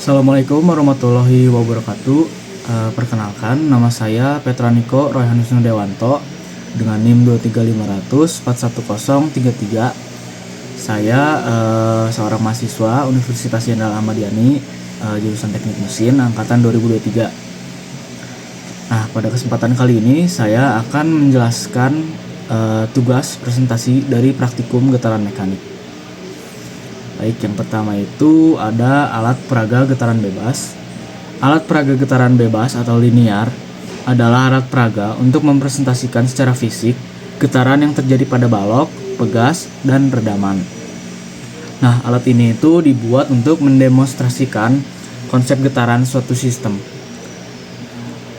Assalamualaikum warahmatullahi wabarakatuh. Perkenalkan, nama saya Petraniko Royhanus Dewanto dengan NIM 23500 41033. Saya seorang mahasiswa Universitas Jenderal Ahmad Yani, jurusan Teknik Mesin angkatan 2023. Nah, pada kesempatan kali ini saya akan menjelaskan tugas presentasi dari praktikum getaran mekanik. Baik, yang pertama itu ada alat peraga getaran bebas. Alat peraga getaran bebas atau linear adalah alat peraga untuk mempresentasikan secara fisik getaran yang terjadi pada balok, pegas, dan redaman. Nah, alat ini itu dibuat untuk mendemonstrasikan konsep getaran suatu sistem.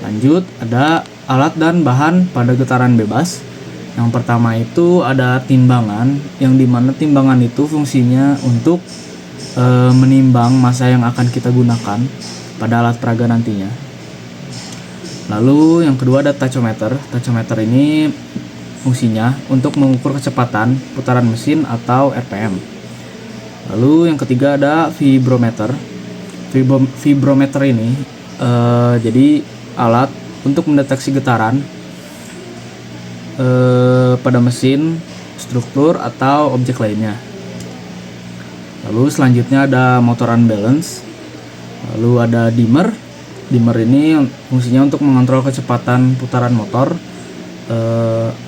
Lanjut, ada alat dan bahan pada getaran bebas. Yang pertama itu ada timbangan, yang dimana timbangan itu fungsinya untuk menimbang massa yang akan kita gunakan pada alat peraga nantinya. Lalu yang kedua ada tachometer. Tachometer ini fungsinya untuk mengukur kecepatan putaran mesin atau RPM. Lalu yang ketiga ada vibrometer. Vibrometer ini jadi alat untuk mendeteksi getaran pada mesin, struktur, atau objek lainnya. Lalu selanjutnya ada motor unbalance. Lalu ada dimmer. Dimmer ini fungsinya untuk mengontrol kecepatan putaran motor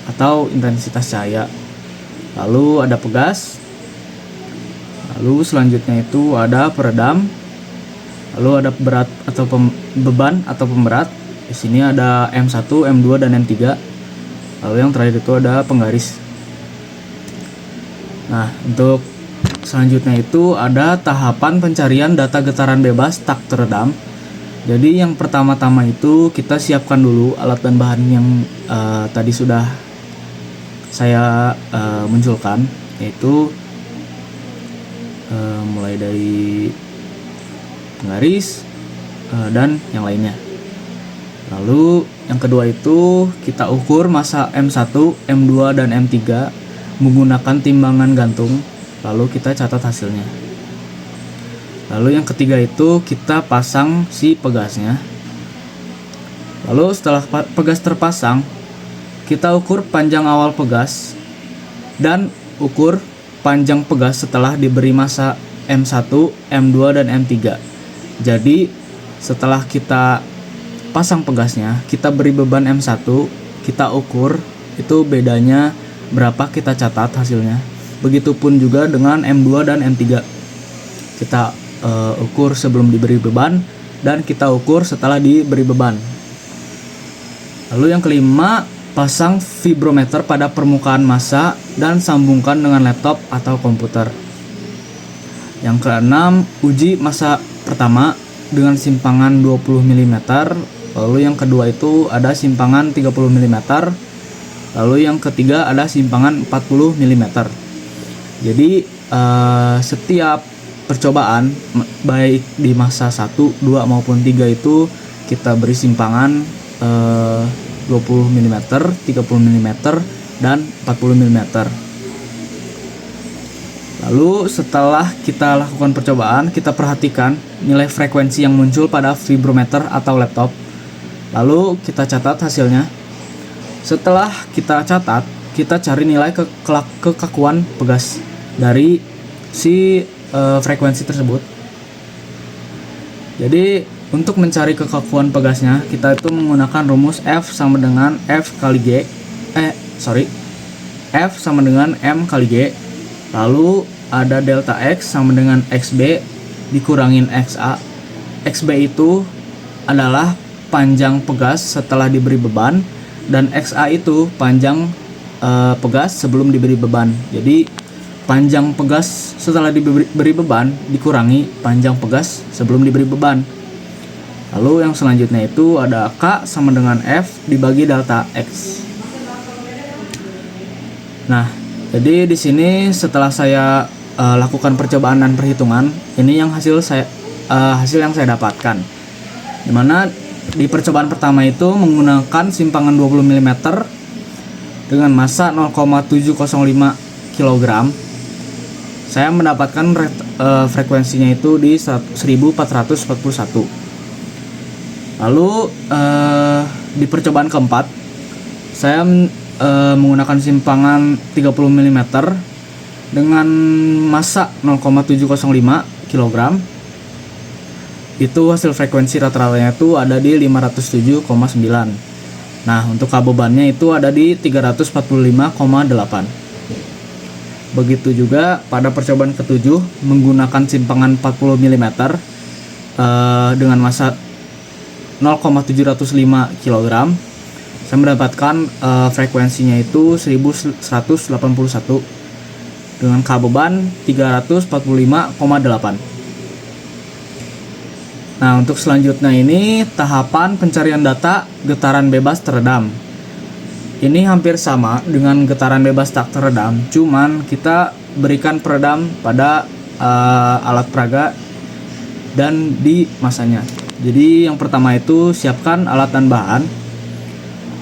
atau intensitas cahaya. Lalu ada pegas. Lalu selanjutnya itu ada peredam. Lalu ada berat atau beban atau pemberat. Di sini ada M1, M2, dan M3. Lalu yang terakhir itu ada penggaris. Nah, untuk selanjutnya itu ada tahapan pencarian data getaran bebas tak teredam. Jadi yang pertama-tama itu kita siapkan dulu alat dan bahan yang tadi sudah saya munculkan, yaitu mulai dari penggaris dan yang lainnya. Lalu yang kedua itu kita ukur massa M1, M2, dan M3 menggunakan timbangan gantung. Lalu kita catat hasilnya. Lalu yang ketiga itu kita pasang si pegasnya. Lalu setelah pegas terpasang, kita ukur panjang awal pegas dan ukur panjang pegas setelah diberi massa M1, M2, dan M3. Jadi setelah kita pasang pegasnya, kita beri beban M1, kita ukur itu bedanya berapa, kita catat hasilnya. Begitupun juga dengan M2 dan M3. Kita ukur sebelum diberi beban dan kita ukur setelah diberi beban. Lalu yang kelima, pasang vibrometer pada permukaan massa dan sambungkan dengan laptop atau komputer. Yang keenam, uji massa pertama dengan simpangan 20 mm. Lalu yang kedua itu ada simpangan 30 mm. Lalu yang ketiga ada simpangan 40 mm. Jadi setiap percobaan baik di massa 1, 2 maupun 3 itu kita beri simpangan 20 mm, 30 mm, dan 40 mm. Lalu setelah kita lakukan percobaan, kita perhatikan nilai frekuensi yang muncul pada vibrometer atau laptop. Lalu kita catat hasilnya. Setelah kita catat, kita cari nilai kekakuan pegas dari si frekuensi tersebut. Jadi untuk mencari kekakuan pegasnya, kita itu menggunakan rumus F sama dengan F sama dengan M kali G. Lalu ada delta X sama dengan XB dikurangin XA. XB itu adalah panjang pegas setelah diberi beban, dan XA itu panjang pegas sebelum diberi beban. Jadi panjang pegas setelah diberi beban dikurangi panjang pegas sebelum diberi beban. Lalu yang selanjutnya itu ada K sama dengan F dibagi delta X. Nah, jadi di sini setelah saya lakukan percobaan dan perhitungan, ini yang hasil yang saya dapatkan. Dimana di percobaan pertama itu menggunakan simpangan 20 mm dengan massa 0,705 kg. Saya mendapatkan frekuensinya itu di 1441. Lalu di percobaan keempat saya menggunakan simpangan 30 mm dengan massa 0,705 kg. Itu hasil frekuensi rata-ratanya itu ada di 507,9. Nah, untuk bebannya itu ada di 345,8. Begitu juga pada percobaan ketujuh menggunakan simpangan 40 mm dengan massa 0,705 kg. Saya mendapatkan frekuensinya itu 1181 dengan beban 345,8. Nah, untuk selanjutnya ini tahapan pencarian data getaran bebas teredam. Ini hampir sama dengan getaran bebas tak teredam, cuman kita berikan peredam pada alat peraga dan di masanya. Jadi yang pertama itu siapkan alat dan bahan,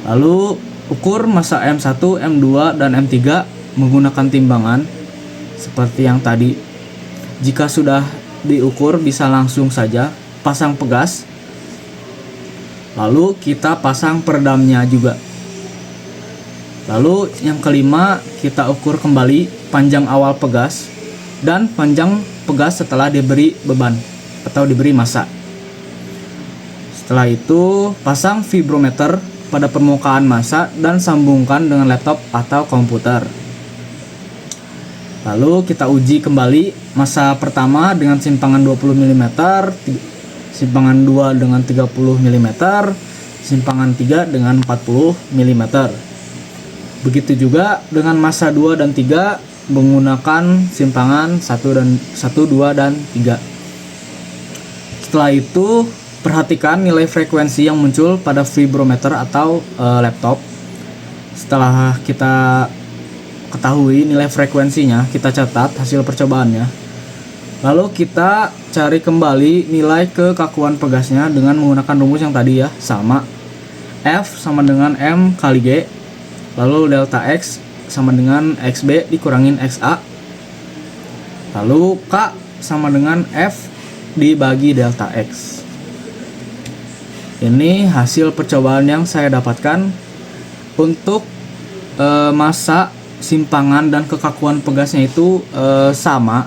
lalu ukur massa M1, M2, dan M3 menggunakan timbangan seperti yang tadi. Jika sudah diukur bisa langsung saja pasang pegas, lalu kita pasang peredamnya juga. Lalu yang kelima, kita ukur kembali panjang awal pegas dan panjang pegas setelah diberi beban atau diberi massa. Setelah itu pasang vibrometer pada permukaan massa dan sambungkan dengan laptop atau komputer. Lalu kita uji kembali massa pertama dengan simpangan 20 mm, simpangan 2 dengan 30 mm, simpangan 3 dengan 40 mm. Begitu juga dengan massa 2 dan 3 menggunakan simpangan 1, 2, dan 3. Setelah itu, perhatikan nilai frekuensi yang muncul pada vibrometer atau laptop. Setelah kita ketahui nilai frekuensinya, kita catat hasil percobaannya. Lalu kita cari kembali nilai kekakuan pegasnya dengan menggunakan rumus yang tadi ya, sama F sama dengan M kali G, lalu delta X sama dengan XB dikurangin XA, lalu K sama dengan F dibagi delta X. Ini hasil percobaan yang saya dapatkan untuk massa, simpangan, dan kekakuan pegasnya itu sama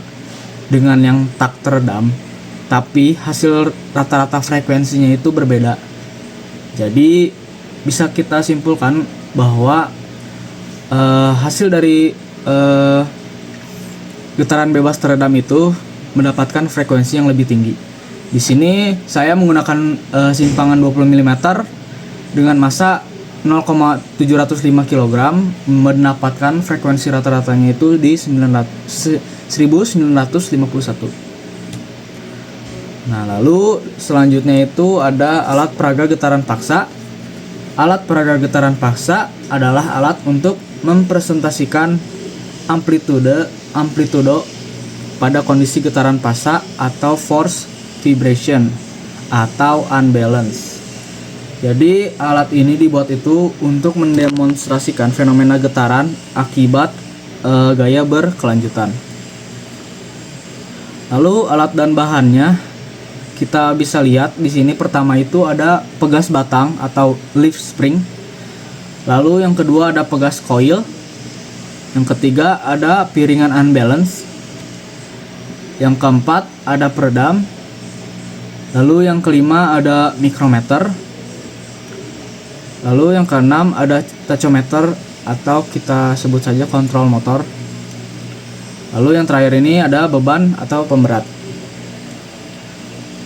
dengan yang tak teredam, tapi hasil rata-rata frekuensinya itu berbeda. Jadi bisa kita simpulkan bahwa hasil dari getaran bebas teredam itu mendapatkan frekuensi yang lebih tinggi. Di sini saya menggunakan simpangan 20 mm dengan massa 0,705 kg, mendapatkan frekuensi rata-ratanya itu di 1951. Nah, lalu selanjutnya itu ada alat peraga getaran paksa. Alat peraga getaran paksa adalah alat untuk mempresentasikan amplitudo pada kondisi getaran paksa atau force vibration atau unbalance. Jadi alat ini dibuat itu untuk mendemonstrasikan fenomena getaran akibat gaya berkelanjutan. Lalu alat dan bahannya kita bisa lihat di sini. Pertama itu ada pegas batang atau leaf spring. Lalu yang kedua ada pegas coil. Yang ketiga ada piringan unbalance. Yang keempat ada peredam. Lalu yang kelima ada micrometer. Lalu yang keenam ada tachometer atau kita sebut saja kontrol motor. Lalu yang terakhir ini ada beban atau pemberat.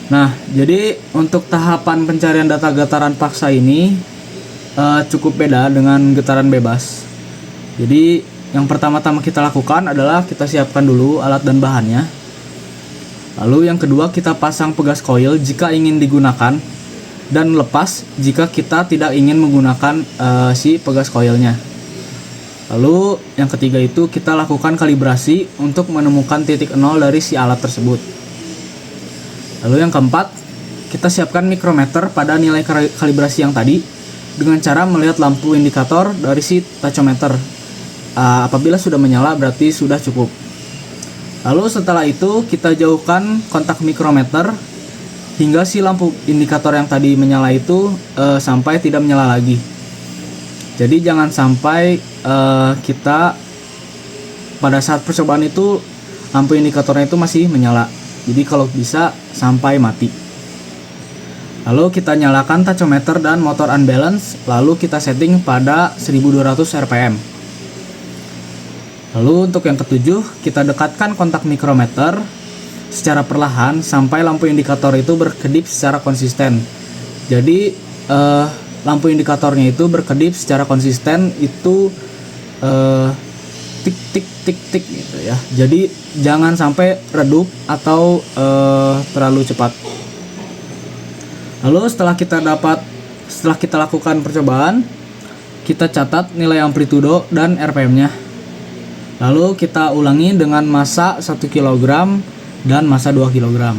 Nah, jadi untuk tahapan pencarian data getaran paksa ini cukup beda dengan getaran bebas. Jadi yang pertama-tama kita lakukan adalah kita siapkan dulu alat dan bahannya. Lalu yang kedua kita pasang pegas coil jika ingin digunakan, dan lepas jika kita tidak ingin menggunakan si pegas coilnya. Lalu yang ketiga itu kita lakukan kalibrasi untuk menemukan titik nol dari si alat tersebut. Lalu yang keempat, kita siapkan mikrometer pada nilai kalibrasi yang tadi dengan cara melihat lampu indikator dari si tachometer. Apabila sudah menyala berarti sudah cukup. Lalu setelah itu kita jauhkan kontak mikrometer hingga si lampu indikator yang tadi menyala itu sampai tidak menyala lagi. Jadi jangan sampai kita pada saat percobaan itu lampu indikatornya itu masih menyala. Jadi kalau bisa sampai mati. Lalu kita nyalakan tachometer dan motor unbalance, lalu kita setting pada 1200 rpm. Lalu untuk yang ketujuh, kita dekatkan kontak mikrometer secara perlahan sampai lampu indikator itu berkedip secara konsisten. Jadi lampu indikatornya itu berkedip secara konsisten itu tik tik tik tik gitu ya. Jadi jangan sampai redup atau terlalu cepat. Lalu setelah kita lakukan percobaan, kita catat nilai amplitudo dan RPM-nya. Lalu kita ulangi dengan massa 1 kg dan massa 2 kg.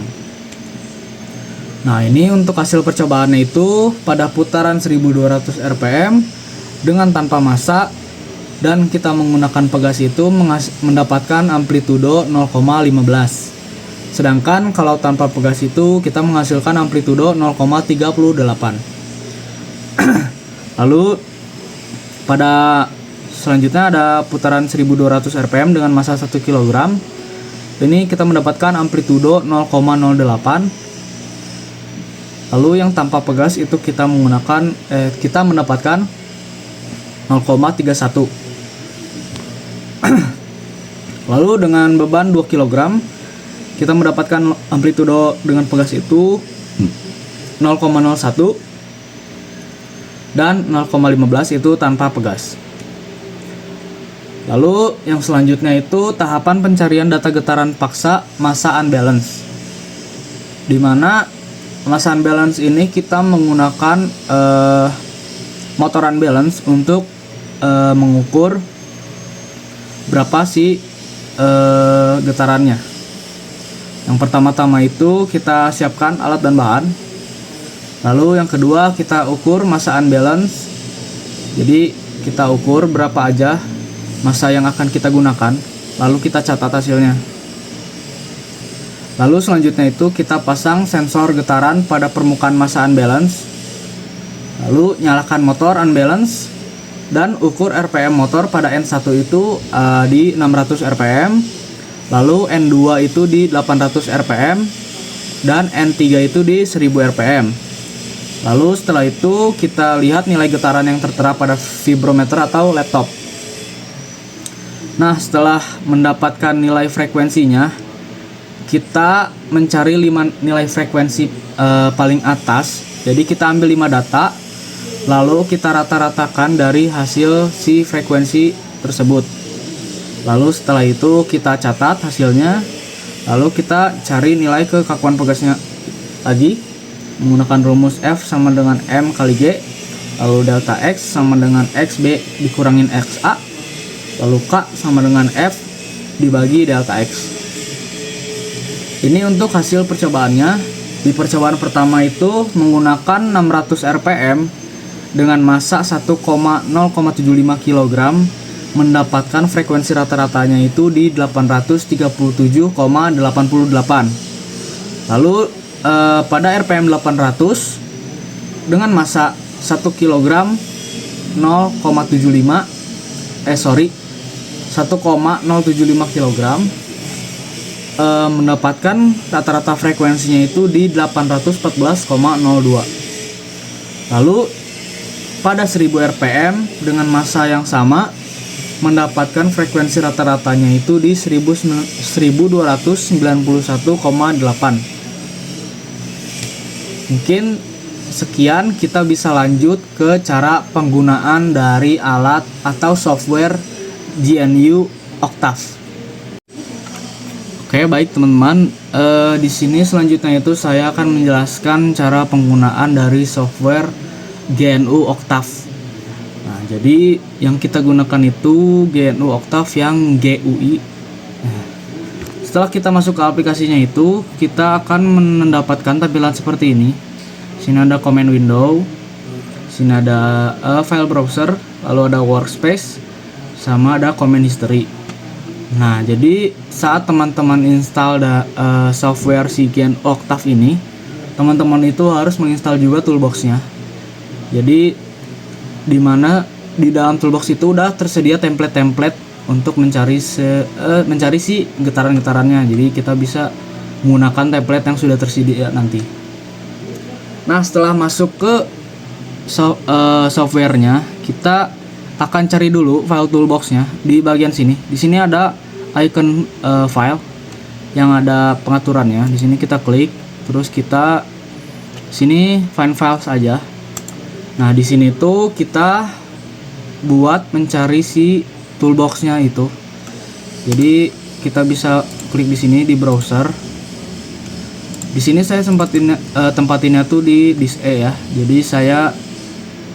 Nah, ini untuk hasil percobaannya itu pada putaran 1200 rpm dengan tanpa massa, dan kita menggunakan pegas itu mendapatkan amplitudo 0,15. Sedangkan kalau tanpa pegas itu kita menghasilkan amplitudo 0,38. Lalu pada selanjutnya ada putaran 1200 rpm dengan massa 1 kg. Ini kita mendapatkan amplitudo 0,08. Lalu yang tanpa pegas itu kita mendapatkan 0,31. Lalu dengan beban 2 kg kita mendapatkan amplitudo dengan pegas itu 0,01 dan 0,15 itu tanpa pegas. Lalu yang selanjutnya itu tahapan pencarian data getaran paksa massa unbalance, di mana massa unbalance ini kita menggunakan motor unbalance untuk mengukur berapa sih getarannya. Yang pertama-tama itu kita siapkan alat dan bahan. Lalu yang kedua kita ukur massa unbalance. Jadi kita ukur berapa aja massa yang akan kita gunakan, lalu kita catat hasilnya. Lalu selanjutnya itu kita pasang sensor getaran pada permukaan massa unbalance. Lalu nyalakan motor unbalance dan ukur RPM motor pada N1 itu di 600 rpm. Lalu N2 itu di 800 rpm dan N3 itu di 1000 rpm. Lalu setelah itu kita lihat nilai getaran yang tertera pada vibrometer atau laptop. Nah, setelah mendapatkan nilai frekuensinya, kita mencari 5 nilai frekuensi paling atas. Jadi kita ambil 5 data, lalu kita rata-ratakan dari hasil si frekuensi tersebut. Lalu setelah itu kita catat hasilnya, lalu kita cari nilai kekakuan pegasnya lagi menggunakan rumus F sama dengan M kali G, lalu delta X sama dengan XB dikurangin XA, lalu K sama dengan F dibagi delta X. Ini untuk hasil percobaannya. Di percobaan pertama itu menggunakan 600 rpm dengan massa 1,075 kg, mendapatkan frekuensi rata-ratanya itu di 837,88. Lalu pada RPM 800 dengan massa 1 kg 1,075 kg mendapatkan rata-rata frekuensinya itu di 814,02. Lalu pada 1000 rpm dengan massa yang sama mendapatkan frekuensi rata-ratanya itu di 1291,8. Mungkin sekian, kita bisa lanjut ke cara penggunaan dari alat atau software GNU Octave. Oke, baik teman-teman, di sini selanjutnya itu saya akan menjelaskan cara penggunaan dari software GNU Octave. Nah, jadi yang kita gunakan itu GNU Octave yang GUI. Nah, setelah kita masuk ke aplikasinya itu, kita akan mendapatkan tampilan seperti ini. Sini ada command window, sini ada file browser, lalu ada workspace, sama ada command history. Nah, jadi saat teman-teman install software Cyan Octave ini, teman-teman itu harus menginstal juga toolboxnya. Jadi dimana di dalam toolbox itu udah tersedia template-template untuk mencari si getaran-getarannya. Jadi kita bisa menggunakan template yang sudah tersedia nanti. Nah, setelah masuk ke softwarenya, kita akan cari dulu file toolboxnya di bagian sini. Di sini ada icon file yang ada pengaturannya. Di sini kita klik, terus kita sini find files aja. Nah, di sini tuh kita buat mencari si toolboxnya itu. Jadi kita bisa klik di sini di browser. Di sini saya tempatinnya tuh di disk E ya. Jadi saya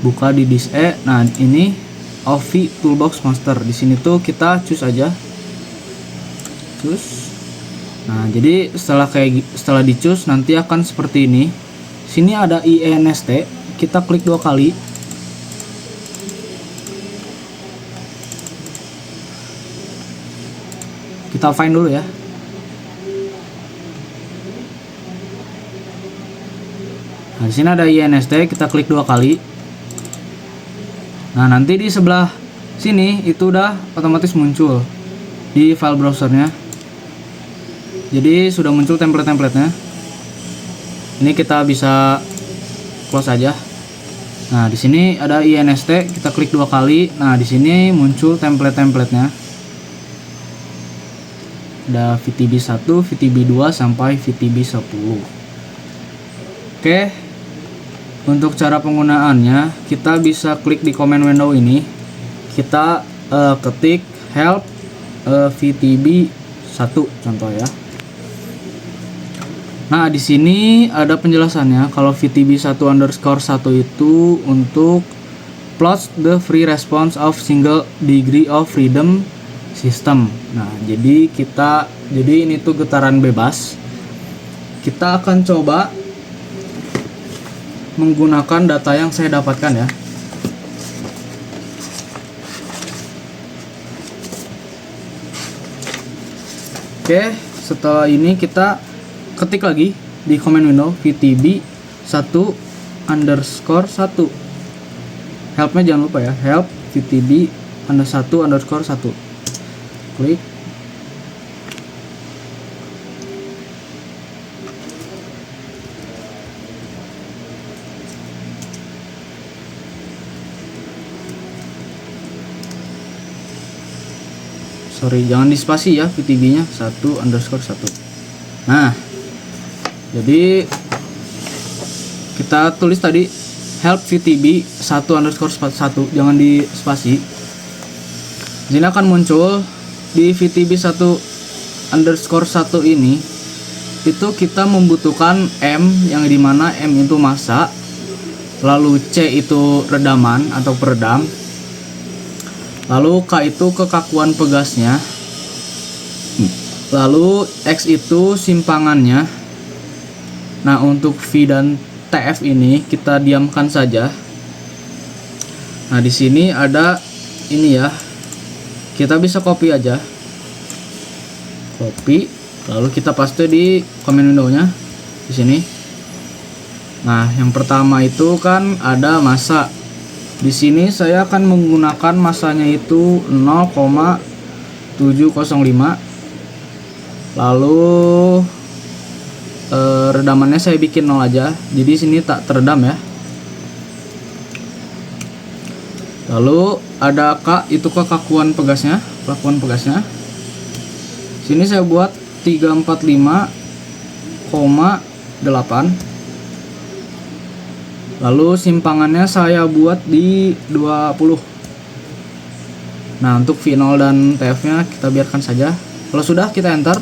buka di disk E. Nah, ini OV Toolbox Master. Di sini tuh kita choose aja. Choose. Nah, jadi setelah di choose nanti akan seperti ini. Sini ada INST. Kita klik 2 kali. Kita find dulu ya. Nah, di sini ada INST, kita klik 2 kali. Nah, nanti di sebelah sini itu udah otomatis muncul di file browsernya. Jadi sudah muncul template-templatenya. Ini kita bisa close aja. Nah, di sini ada INST, kita klik 2 kali. Nah, di sini muncul template-templatenya. Ada VTB 1, VTB 2 sampai VTB 10. Oke. Untuk cara penggunaannya, kita bisa klik di command window ini. Kita ketik help VTB 1 contoh ya. Nah, di sini ada penjelasannya kalau VTB 1_1 itu untuk plot the free response of single degree of freedom system. Nah, jadi ini tuh getaran bebas. Kita akan coba menggunakan data yang saya dapatkan ya. Oke, setelah ini kita ketik lagi di command window VTB 1_1. Helpnya jangan lupa ya, help VTB 1_1. Klik. Sorry, jangan dispasi ya, VTB nya 1_1. Nah, jadi kita tulis tadi help VTB 1_1, jangan dispasi. Jadi akan muncul di VTB 1_1 ini. Itu kita membutuhkan M, yang dimana M itu massa, lalu C itu redaman atau peredam, lalu K itu kekakuan pegasnya, lalu X itu simpangannya. Nah, untuk V dan TF ini kita diamkan saja. Nah, di sini ada ini ya, kita bisa copy aja, copy, lalu kita paste di command window-nya di sini. Nah, yang pertama itu kan ada massa. Di sini saya akan menggunakan massanya itu 0,705. Lalu redamannya saya bikin 0 aja. Jadi sini tak teredam ya. Lalu ada K, itu kekakuan pegasnya, Sini saya buat 345,8. Lalu simpangannya saya buat di 20. Nah, untuk V0 dan TF nya kita biarkan saja. Kalau sudah, kita enter.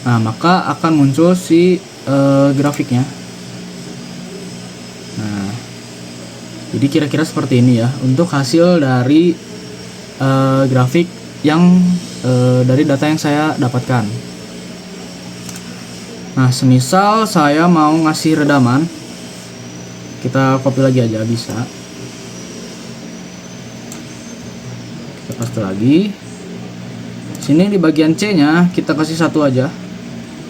Nah, maka akan muncul si grafiknya. Nah, jadi kira-kira seperti ini ya untuk hasil dari grafik yang dari data yang saya dapatkan. Nah, semisal saya mau ngasih redaman, kita copy lagi aja, bisa. Kita paste lagi. Sini di bagian C nya kita kasih 1 aja.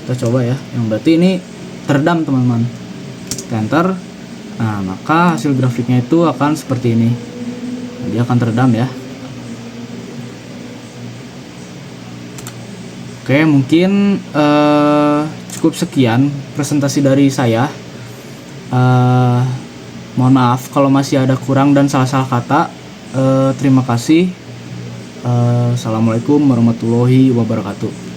Kita coba ya, yang berarti ini teredam teman-teman. Kita enter. Nah, maka hasil grafiknya itu akan seperti ini. Dia akan teredam ya. Oke, mungkin cukup sekian presentasi dari saya. Mohon maaf kalau masih ada kurang dan salah-salah kata. Terima kasih. Assalamualaikum warahmatullahi wabarakatuh.